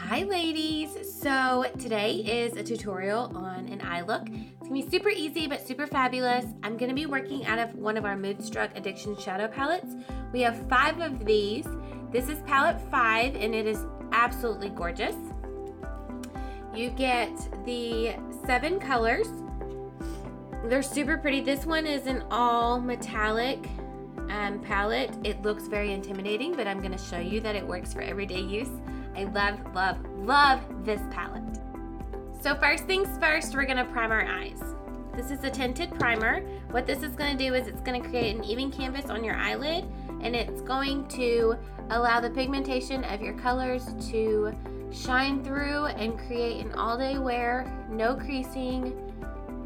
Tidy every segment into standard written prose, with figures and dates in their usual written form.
Hi ladies! So today is a tutorial on an eye look. It's gonna be super easy but super fabulous. I'm gonna be working out of one of our Moodstruck Addiction Shadow Palettes. We have 5 of these. This is palette 5 and it is absolutely gorgeous. You get the 7 colors. They're super pretty. This one is an all metallic palette. It looks very intimidating, but I'm gonna show you that it works for everyday use. I love this palette. So first things first, we're gonna prime our eyes. This is a tinted primer. What this is gonna do is it's gonna create an even canvas on your eyelid, and it's going to allow the pigmentation of your colors to shine through and create an all-day wear, no creasing,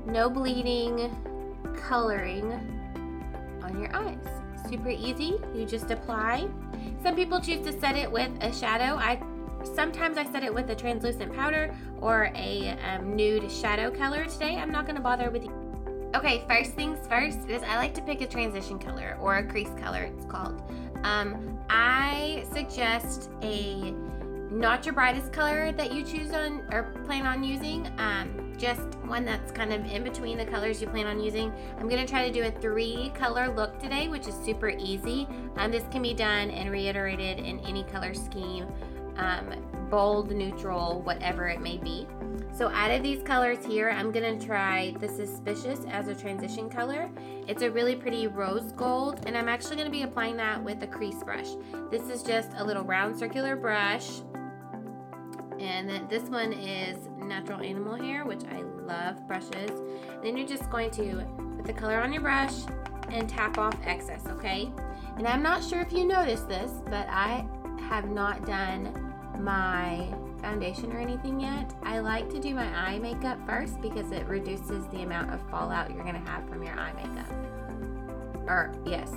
no bleeding, coloring on your eyes. Super easy, you just apply. Some people choose to set it with a shadow. Sometimes I set it with a translucent powder or a nude shadow color. Today I'm not gonna bother with. Okay, first things first is I like to pick a transition color or a crease color it's called. I suggest a not your brightest color that you choose on or plan on using. Just one that's kind of in between the colors you plan on using. I'm gonna try to do a 3-color look today, which is super easy. This can be done and reiterated in any color scheme, bold, neutral, whatever it may be. So out of these colors here, I'm gonna try the Suspicious as a transition color. It's a really pretty rose gold, and I'm actually gonna be applying that with a crease brush. This is just a little round circular brush. And then this one is Natural Animal Hair, which I love brushes. And then you're just going to put the color on your brush and tap off excess, okay? And I'm not sure if you noticed this, but I have not done my foundation or anything yet. I like to do my eye makeup first because it reduces the amount of fallout you're gonna have from your eye makeup. Yes.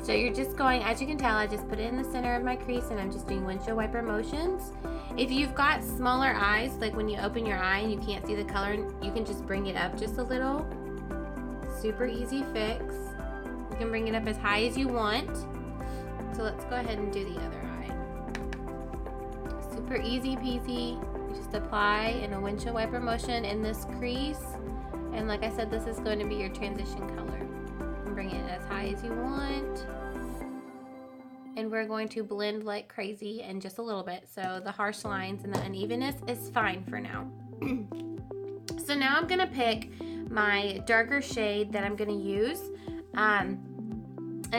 So you're just going, as you can tell, I just put it in the center of my crease and I'm just doing windshield wiper motions. If you've got smaller eyes, like when you open your eye and you can't see the color, you can just bring it up just a little. Super easy fix. You can bring it up as high as you want. So let's go ahead and do the other eye. Super easy peasy. You just apply in a windshield wiper motion in this crease. And like I said, this is going to be your transition color. You can bring it as high as you want. And we're going to blend like crazy in just a little bit. So the harsh lines and the unevenness is fine for now. So now I'm gonna pick my darker shade that I'm gonna use. And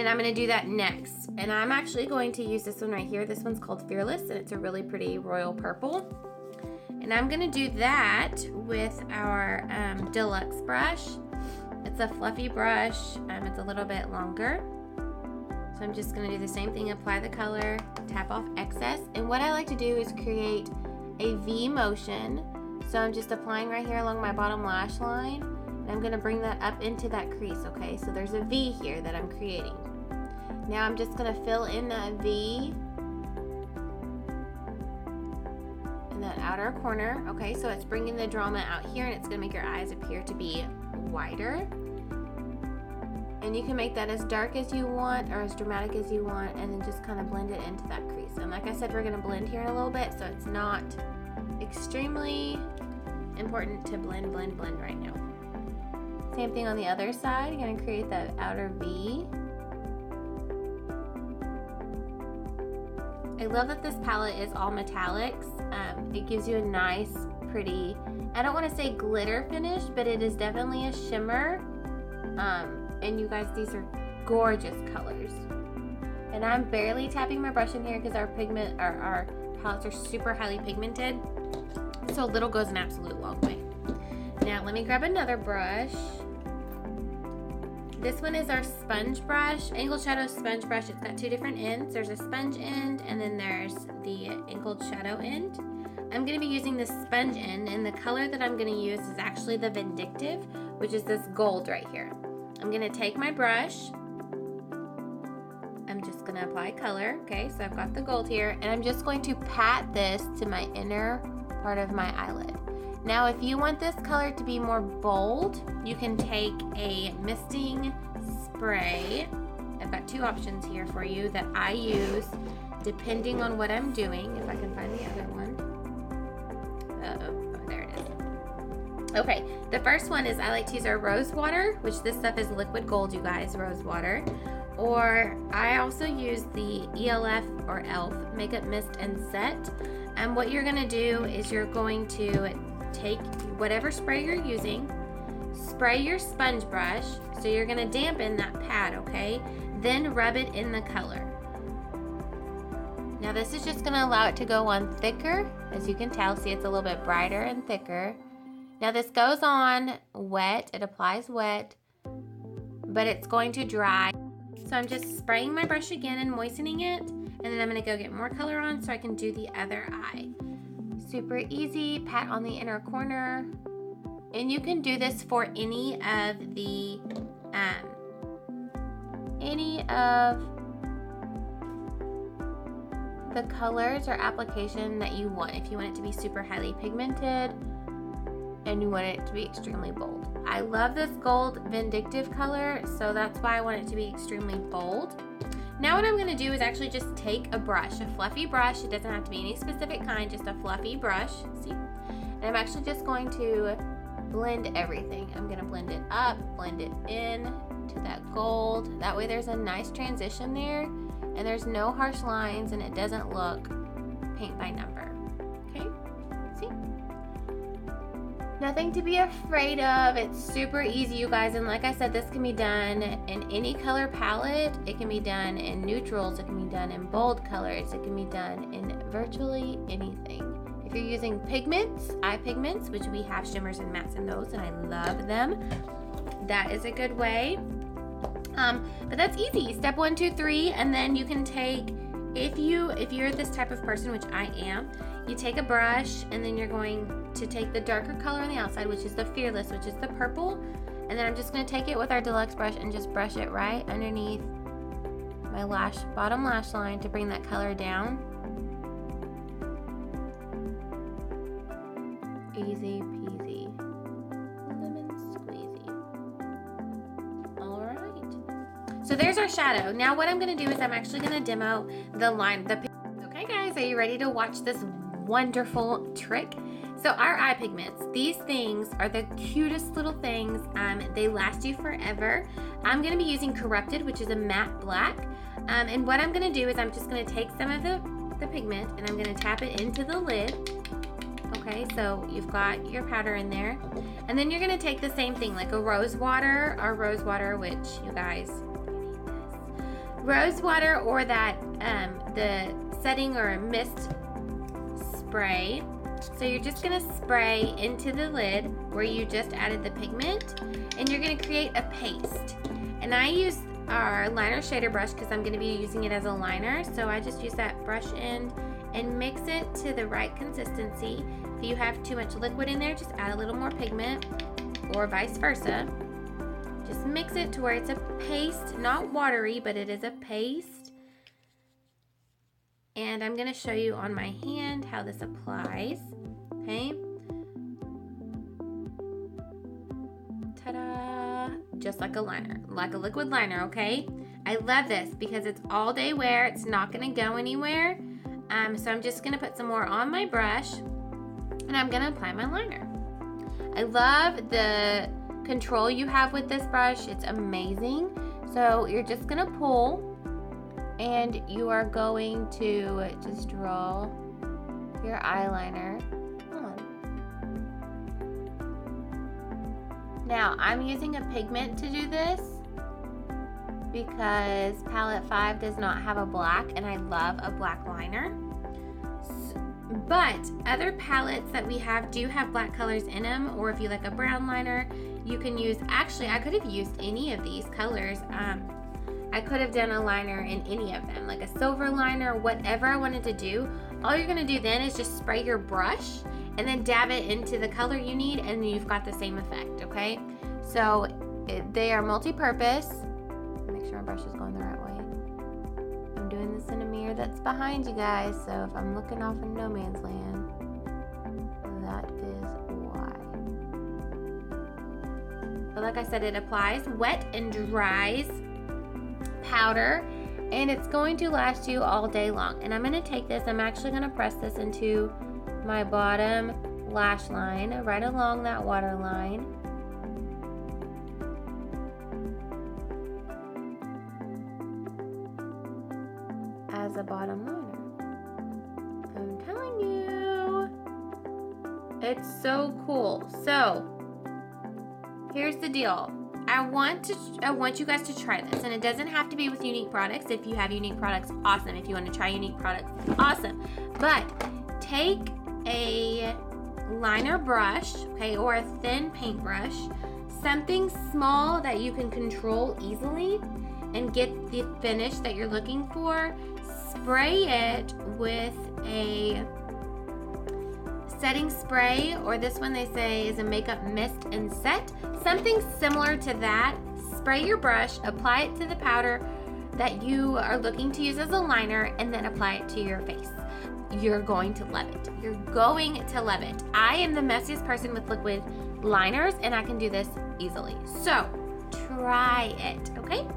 I'm gonna do that next. And I'm actually going to use this one right here. This one's called Fearless, and it's a really pretty royal purple. And I'm gonna do that with our deluxe brush. It's a fluffy brush, it's a little bit longer. So I'm just gonna do the same thing, apply the color, tap off excess. And what I like to do is create a V motion. So I'm just applying right here along my bottom lash line. And I'm gonna bring that up into that crease, okay? So there's a V here that I'm creating. Now I'm just gonna fill in that V in that outer corner, okay? So it's bringing the drama out here and it's gonna make your eyes appear to be wider. And you can make that as dark as you want or as dramatic as you want, and then just kind of blend it into that crease. And like I said, we're gonna blend here in a little bit, so it's not extremely important to blend right now. Same thing on the other side. You're gonna create that outer V. I love that this palette is all metallics. It gives you a nice, pretty, I don't wanna say glitter finish, but it is definitely a shimmer. And you guys, these are gorgeous colors. And I'm barely tapping my brush in here because our palettes are super highly pigmented. So a little goes an absolute long way. Now let me grab another brush. This one is our sponge brush, Angled Shadow sponge brush. It's got 2 different ends. There's a sponge end and then there's the angled shadow end. I'm gonna be using the sponge end, and the color that I'm gonna use is actually the Vindictive, which is this gold right here. I'm gonna take my brush. I'm just gonna apply color, okay? So I've got the gold here, and I'm just going to pat this to my inner part of my eyelid. Now, if you want this color to be more bold, you can take a misting spray I've got two options here for you that I use depending on what I'm doing. If I can find the other one. Oh, there it is. Okay, the first one is I like to use our rose water, which this stuff is liquid gold, you guys, rose water. Or I also use the ELF or ELF Makeup Mist and Set. And what you're gonna do is you're going to take whatever spray you're using, spray your sponge brush, so you're gonna dampen that pad, okay? Then rub it in the color. Now this is just gonna allow it to go on thicker. As you can tell, see, it's a little bit brighter and thicker. Now this goes on wet, it applies wet, but it's going to dry. So I'm just spraying my brush again and moistening it, and then I'm gonna go get more color on so I can do the other eye. Super easy, pat on the inner corner. And you can do this for any of the colors or application that you want. If you want it to be super highly pigmented and you want it to be extremely bold. I love this gold vindictive color, so that's why I want it to be extremely bold. Now what I'm gonna do is actually just take a brush, a fluffy brush. It doesn't have to be any specific kind, just a fluffy brush, see? And I'm actually just going to blend everything. I'm gonna blend it up, blend it in to that gold. That way there's a nice transition there and there's no harsh lines and it doesn't look paint by number, okay? See? Nothing to be afraid of. It's super easy, you guys. And like I said, this can be done in any color palette. It can be done in neutrals. It can be done in bold colors. It can be done in virtually anything. If you're using pigments, eye pigments, which we have shimmers and mattes in those, and I love them, that is a good way. But that's easy. Step 1, 2, 3, and then you can take, if you're this type of person, which I am, you take a brush and then you're going to take the darker color on the outside, which is the Fearless, which is the purple, and then I'm just going to take it with our deluxe brush and just brush it right underneath my bottom lash line to bring that color down. Easy peasy, lemon squeezy. All right. So there's our shadow. Now what I'm going to do is I'm actually going to demo the line. Okay, guys, are you ready to watch this wonderful trick? So our eye pigments, these things are the cutest little things. They last you forever. I'm going to be using Corrupted, which is a matte black. And what I'm going to do is I'm just going to take some of the pigment and I'm going to tap it into the lid. Okay, so you've got your powder in there. And then you're going to take the same thing, like a rose water, which you guys, rose water or that, the setting or mist spray. So you're just gonna spray into the lid where you just added the pigment and you're gonna create a paste. And I use our liner shader brush because I'm gonna be using it as a liner. So I just use that brush end and mix it to the right consistency. If you have too much liquid in there, just add a little more pigment or vice versa. Just mix it to where it's a paste, not watery, but it is a paste. And I'm gonna show you on my hand how this applies, okay? Ta-da! Just like a liner, like a liquid liner, okay? I love this because it's all day wear, it's not gonna go anywhere. So I'm just gonna put some more on my brush and I'm gonna apply my liner. I love the control you have with this brush, it's amazing. So you're just gonna pull and you are going to just draw your eyeliner on. Now, I'm using a pigment to do this because palette 5 does not have a black and I love a black liner. But other palettes that we have do have black colors in them, or if you like a brown liner, you can use, actually I could have used any of these colors. I could have done a liner in any of them, like a silver liner, whatever I wanted to do. All you're gonna do then is just spray your brush and then dab it into the color you need and you've got the same effect, okay? So they are multi-purpose. Make sure my brush is going the right way. I'm doing this in a mirror that's behind you guys, so if I'm looking off in no man's land, that is why. But like I said, it applies wet and dries powder, and it's going to last you all day long. And I'm going to take this, I'm actually going to press this into my bottom lash line, right along that water line. As a bottom liner. I'm telling you, it's so cool. So here's the deal. I want you guys to try this, and it doesn't have to be with Unique products. If you have Unique products, awesome. If you want to try Unique products, awesome. But take a liner brush, okay, or a thin paintbrush, something small that you can control easily and get the finish that you're looking for. Spray it with a setting spray, or this one they say is a makeup mist and set. Something similar to that. Spray your brush, apply it to the powder that you are looking to use as a liner, and then apply it to your face. You're going to love it. You're going to love it. I am the messiest person with liquid liners, and I can do this easily. So try it, okay?